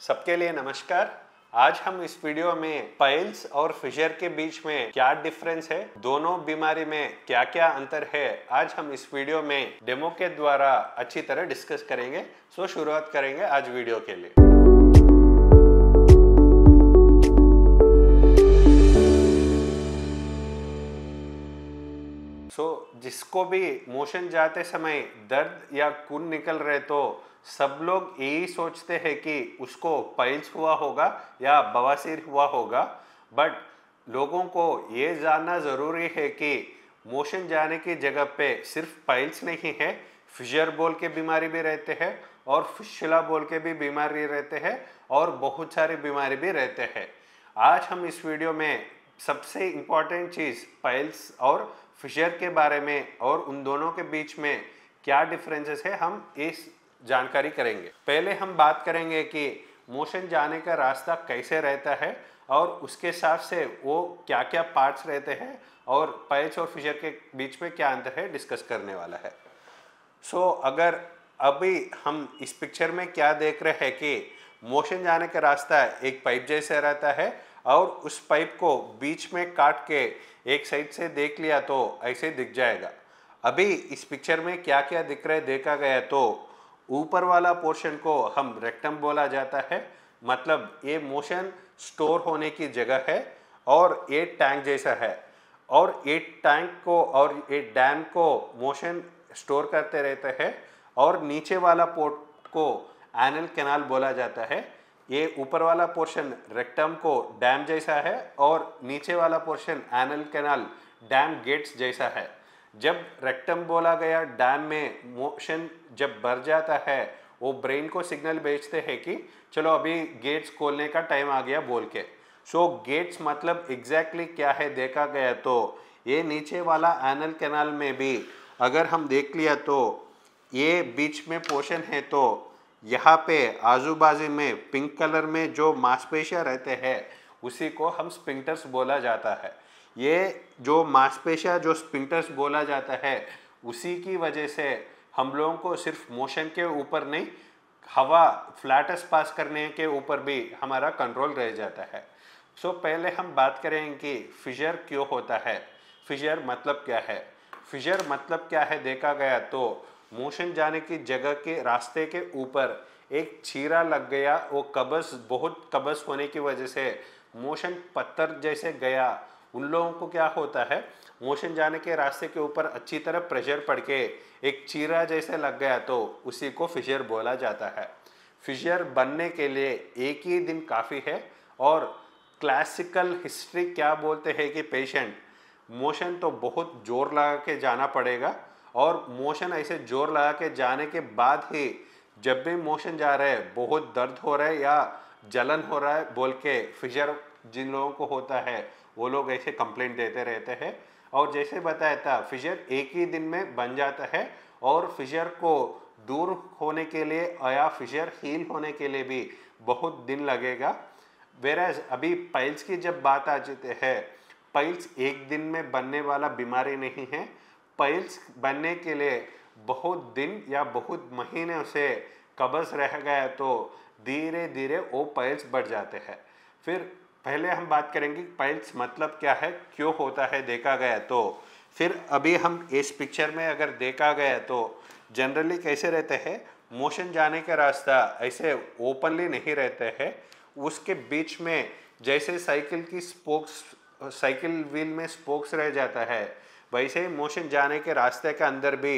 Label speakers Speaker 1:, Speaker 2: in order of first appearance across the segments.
Speaker 1: सबके लिए नमस्कार। आज हम इस वीडियो में पाइल्स और फिशर के बीच में क्या डिफरेंस है, दोनों बीमारी में क्या क्या अंतर है, आज हम इस वीडियो में डेमो के द्वारा अच्छी तरह डिस्कस करेंगे। सो शुरुआत करेंगे आज वीडियो के लिए। जिसको भी मोशन जाते समय दर्द या खून निकल रहे तो सब लोग यही सोचते हैं कि उसको पाइल्स हुआ होगा या बवासीर हुआ होगा। बट लोगों को ये जानना ज़रूरी है कि मोशन जाने की जगह पे सिर्फ पाइल्स नहीं है, फिशर बोल के बीमारी भी रहते हैं और फिशुला बोल के भी बीमारी रहते हैं और बहुत सारी बीमारी भी रहते हैं। आज हम इस वीडियो में सबसे इम्पॉर्टेंट चीज़ पाइल्स और फिशर के बारे में और उन दोनों के बीच में क्या डिफरेंसेस है हम इस जानकारी करेंगे। पहले हम बात करेंगे कि मोशन जाने का रास्ता कैसे रहता है और उसके हिसाब से वो क्या क्या पार्ट्स रहते हैं और पाइल्स और फिशर के बीच में क्या अंतर है डिस्कस करने वाला है। अगर अभी हम इस पिक्चर में क्या देख रहे हैं कि मोशन जाने का रास्ता एक पाइप जैसा रहता है और उस पाइप को बीच में काट के एक साइड से देख लिया तो ऐसे दिख जाएगा। अभी इस पिक्चर में क्या क्या दिख रहा है देखा गया तो ऊपर वाला पोर्शन को हम रेक्टम बोला जाता है, मतलब ये मोशन स्टोर होने की जगह है और ये टैंक जैसा है और ये टैंक को और ये डैम को मोशन स्टोर करते रहते हैं और नीचे वाला पोर्ट को एनल कैनाल बोला जाता है। ये ऊपर वाला पोर्शन रेक्टम को डैम जैसा है और नीचे वाला portion anal canal dam gates जैसा है। जब रेक्टम बोला गया डैम में मोशन जब भर जाता है वो ब्रेन को सिग्नल भेजते हैं कि चलो अभी गेट्स खोलने का टाइम आ गया बोल के। गेट्स मतलब एग्जैक्टली क्या है देखा गया तो ये नीचे वाला एनल कैनाल में भी अगर हम देख लिया तो ये बीच में पोर्शन है तो यहाँ पे आजू बाजू में पिंक कलर में जो मांसपेशियाँ रहते हैं उसी को हम स्पिंक्टर्स बोला जाता है। ये जो मांसपेशियाँ जो स्पिंक्टर्स बोला जाता है उसी की वजह से हम लोगों को सिर्फ मोशन के ऊपर नहीं, हवा फ्लैटस पास करने के ऊपर भी हमारा कंट्रोल रह जाता है। पहले हम बात करेंगे कि फिशर क्यों होता है, फिशर मतलब क्या है। फिशर मतलब क्या है देखा गया तो मोशन जाने की जगह के रास्ते के ऊपर एक चीरा लग गया, वो कब्ज बहुत कब्ज होने की वजह से मोशन पत्थर जैसे गया। उन लोगों को क्या होता है, मोशन जाने के रास्ते के ऊपर अच्छी तरह प्रेशर पड़ के एक चीरा जैसे लग गया तो उसी को फिशर बोला जाता है। फिशर बनने के लिए एक ही दिन काफ़ी है और क्लासिकल हिस्ट्री क्या बोलते हैं कि पेशेंट मोशन तो बहुत जोर लगा के जाना पड़ेगा और मोशन ऐसे जोर लगा के जाने के बाद ही जब भी मोशन जा रहा है बहुत दर्द हो रहा है या जलन हो रहा है बोल के फिशर जिन लोगों को होता है वो लोग ऐसे कंप्लेंट देते रहते हैं। और जैसे बताया था फिशर एक ही दिन में बन जाता है और फिशर को दूर होने के लिए या फिशर हील होने के लिए भी बहुत दिन लगेगा। वेराज अभी पाइल्स की जब बात आ जाती है, पाइल्स एक दिन में बनने वाला बीमारी नहीं है। पाइल्स बनने के लिए बहुत दिन या बहुत महीनों से कब्ज रह गया तो धीरे धीरे वो पाइल्स बढ़ जाते हैं। फिर पहले हम बात करेंगे पाइल्स मतलब क्या है, क्यों होता है देखा गया तो फिर अभी हम इस पिक्चर में अगर देखा गया तो जनरली कैसे रहते हैं, मोशन जाने का रास्ता ऐसे ओपनली नहीं रहते हैं, उसके बीच में जैसे साइकिल की स्पोक्स, साइकिल व्हील में स्पोक्स रह जाता है वैसे ही मोशन जाने के रास्ते के अंदर भी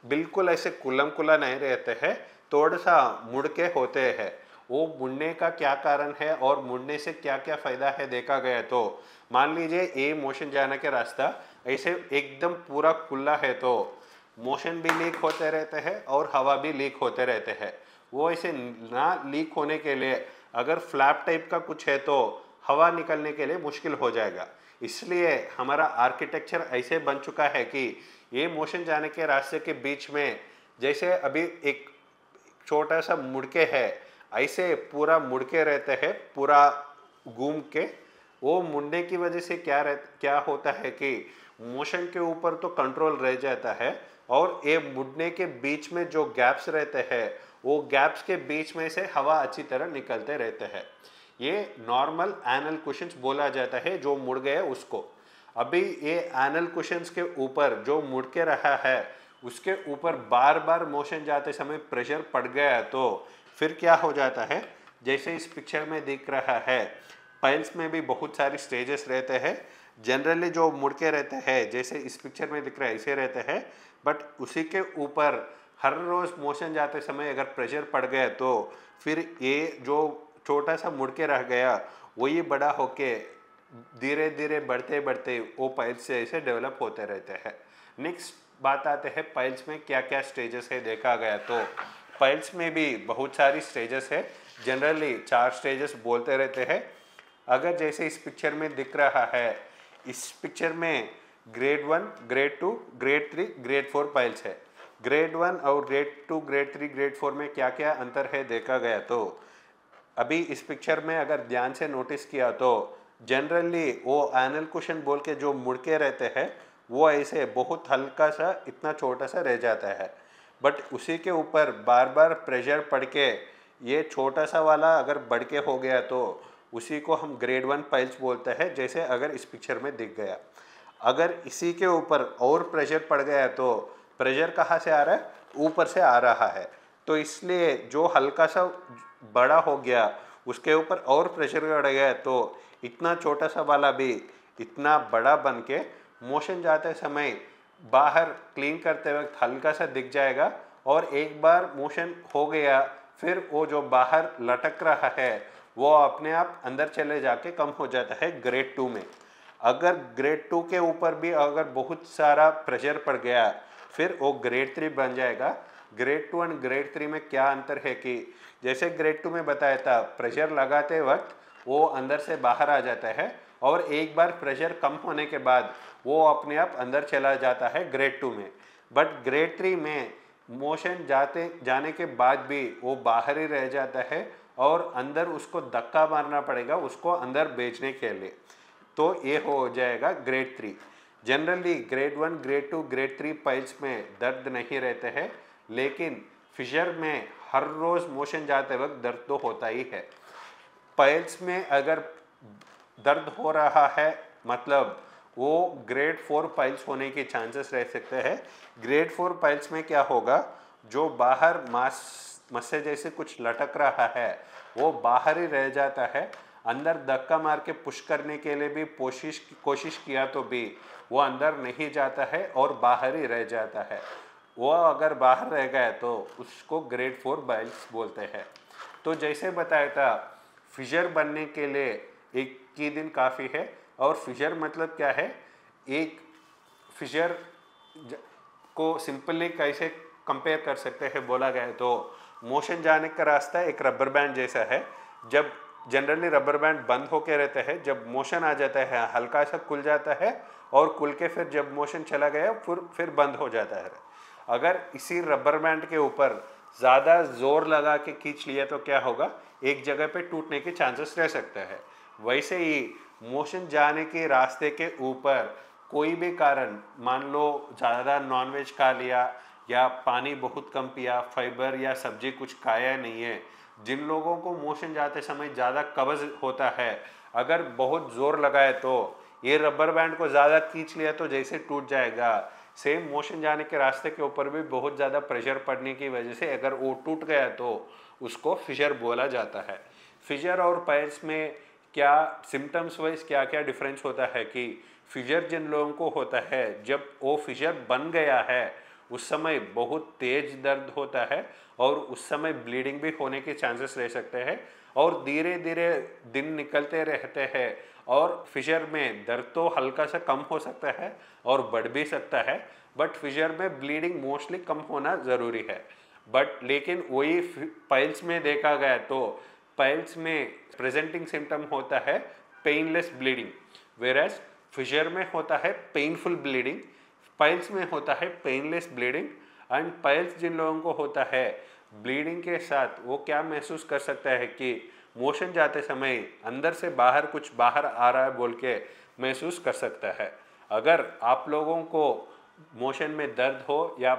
Speaker 1: बिल्कुल ऐसे कुलम कुला नहीं रहते हैं, थोड़ा सा मुड़ के होते हैं। वो मुड़ने का क्या कारण है और मुड़ने से क्या क्या फ़ायदा है देखा गया तो मान लीजिए ये मोशन जाने का रास्ता ऐसे एकदम पूरा खुला है तो मोशन भी लीक होते रहते हैं और हवा भी लीक होते रहते हैं। वो ऐसे ना लीक होने के लिए अगर फ्लैप टाइप का कुछ है तो हवा निकलने के लिए मुश्किल हो जाएगा। इसलिए हमारा आर्किटेक्चर ऐसे बन चुका है कि ये मोशन जाने के रास्ते के बीच में जैसे अभी एक छोटा सा मुड़के है ऐसे पूरा मुड़के रहते हैं पूरा घूम के। वो मुड़ने की वजह से क्या होता है कि मोशन के ऊपर तो कंट्रोल रह जाता है और ये मुड़ने के बीच में जो गैप्स रहते हैं वो गैप्स के बीच में से हवा अच्छी तरह निकलते रहते हैं। ये नॉर्मल एनल कुशन्स बोला जाता है, जो मुड़ गए उसको। अभी ये एनल कुशन्स के ऊपर जो मुड़ के रहा है उसके ऊपर बार बार मोशन जाते समय प्रेशर पड़ गया तो फिर क्या हो जाता है, जैसे इस पिक्चर में दिख रहा है। पाइल्स में भी बहुत सारे स्टेजेस रहते हैं। जनरली जो मुड़ के रहते हैं, जैसे इस पिक्चर में दिख रहा है, ऐसे रहते हैं। बट उसी के ऊपर हर रोज मोशन जाते समय अगर प्रेशर पड़ गया तो फिर ये जो छोटा सा मुड़ के रह गया वही बड़ा होके धीरे धीरे बढ़ते बढ़ते वो पाइल्स से ऐसे डेवलप होते रहते हैं। नेक्स्ट बात आते हैं पाइल्स में क्या क्या स्टेजेस है देखा गया तो पाइल्स में भी बहुत सारी स्टेजेस है। जनरली 4 स्टेजेस बोलते रहते हैं। अगर जैसे इस पिक्चर में दिख रहा है, इस पिक्चर में grade 1, grade 2, grade 3, grade 4 piles है। ग्रेड 1 और ग्रेड 2, ग्रेड 3, ग्रेड 4 में क्या क्या अंतर है देखा गया तो अभी इस पिक्चर में अगर ध्यान से नोटिस किया तो जनरली वो एनल कुशन बोल के जो मुड़ के रहते हैं वो ऐसे बहुत हल्का सा इतना छोटा सा रह जाता है। बट उसी के ऊपर बार बार प्रेशर पड़ के ये छोटा सा वाला अगर बढ़ के हो गया तो उसी को हम ग्रेड 1 पाइल्स बोलते हैं, जैसे अगर इस पिक्चर में दिख गया। अगर इसी के ऊपर और प्रेशर पड़ गया तो प्रेशर कहाँ से आ रहा है, ऊपर से आ रहा है। तो इसलिए जो हल्का सा बड़ा हो गया उसके ऊपर और प्रेशर पड़ गया तो इतना छोटा सा वाला भी इतना बड़ा बन के मोशन जाते समय बाहर क्लीन करते वक्त हल्का सा दिख जाएगा। और एक बार मोशन हो गया फिर वो जो बाहर लटक रहा है वो अपने आप अंदर चले जाके कम हो जाता है ग्रेड 2 में। अगर ग्रेड 2 के ऊपर भी अगर बहुत सारा प्रेशर पड़ गया फिर वो ग्रेड 3 बन जाएगा। ग्रेड 2 एंड ग्रेड 3 में क्या अंतर है कि जैसे ग्रेड 2 में बताया था प्रेशर लगाते वक्त वो अंदर से बाहर आ जाता है और एक बार प्रेशर कम होने के बाद वो अपने आप अंदर चला जाता है ग्रेड 2 में। बट ग्रेड 3 में मोशन जाने के बाद भी वो बाहर ही रह जाता है और अंदर उसको धक्का मारना पड़ेगा उसको अंदर भेजने के लिए। तो ये हो जाएगा grade 3। Generally grade 1, grade 2, grade 3 piles में दर्द नहीं रहते हैं, लेकिन फिशर में हर रोज मोशन जाते वक्त दर्द तो होता ही है। पाइल्स में अगर दर्द हो रहा है मतलब वो ग्रेड 4 पाइल्स होने के चांसेस रह सकते हैं। ग्रेड 4 पाइल्स में क्या होगा, जो बाहर मांस से जैसे कुछ लटक रहा है वो बाहर ही रह जाता है। अंदर धक्का मार के पुश करने के लिए भी कोशिश किया तो भी वो अंदर नहीं जाता है और बाहर ही रह जाता है। वो अगर बाहर रह गया तो उसको ग्रेड 4 पाइल्स बोलते हैं। तो जैसे बताया था फिशर बनने के लिए 1 दिन काफ़ी है। और फिशर मतलब क्या है, एक फिशर को सिंपली कैसे कंपेयर कर सकते हैं बोला गया तो मोशन जाने का रास्ता एक रबर बैंड जैसा है। जब जनरली रबर बैंड बंद होके रहता है, जब मोशन आ जाता है हल्का सा खुल जाता है और खुल के फिर जब मोशन चला गया फिर बंद हो जाता है। अगर इसी रबर बैंड के ऊपर ज़्यादा जोर लगा के खींच लिया तो क्या होगा, एक जगह पे टूटने के चांसेस रह सकते हैं। वैसे ही मोशन जाने के रास्ते के ऊपर कोई भी कारण, मान लो ज़्यादा नॉनवेज खा लिया या पानी बहुत कम पिया, फाइबर या सब्जी कुछ खाया नहीं है, जिन लोगों को मोशन जाते समय ज़्यादा कब्ज होता है, अगर बहुत ज़ोर लगाए तो ये रबर बैंड को ज़्यादा खींच लिया तो जैसे टूट जाएगा। सेम मोशन जाने के रास्ते के ऊपर भी बहुत ज़्यादा प्रेशर पड़ने की वजह से अगर वो टूट गया तो उसको फिशर बोला जाता है। फिशर और पाइल्स में क्या सिम्टम्स वाइज क्या क्या डिफरेंस होता है कि फिशर जिन लोगों को होता है, जब वो फिशर बन गया है उस समय बहुत तेज दर्द होता है और उस समय ब्लीडिंग भी होने के चांसेस रह सकते हैं और धीरे धीरे दिन निकलते रहते हैं। और फिशर में दर्द तो हल्का सा कम हो सकता है और बढ़ भी सकता है, बट फिशर में ब्लीडिंग मोस्टली कम होना ज़रूरी है। बट लेकिन वही पाइल्स में देखा गया तो पाइल्स में प्रेजेंटिंग सिम्टम होता है पेनलेस ब्लीडिंग, वेरएज फिशर में होता है पेनफुल ब्लीडिंग, पाइल्स में होता है पेनलेस ब्लीडिंग। एंड पाइल्स जिन लोगों को होता है ब्लीडिंग के साथ वो क्या महसूस कर सकता है कि मोशन जाते समय अंदर से बाहर कुछ बाहर आ रहा है बोल के महसूस कर सकता है। अगर आप लोगों को मोशन में दर्द हो या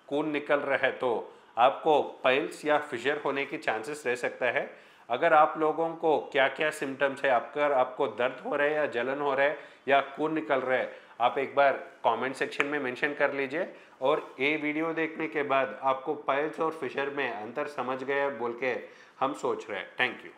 Speaker 1: खून निकल रहा है तो आपको पाइल्स या फिशर होने की चांसेस रह सकता है। अगर आप लोगों को क्या क्या सिम्टम्स है, आपको दर्द हो रहा है या जलन हो रहा है या खून निकल रहा है, आप एक बार कमेंट सेक्शन में मेंशन कर लीजिए। और ये वीडियो देखने के बाद आपको पाइल्स और फिशर में अंतर समझ गए बोल के हम सोच रहे हैं। Thank you.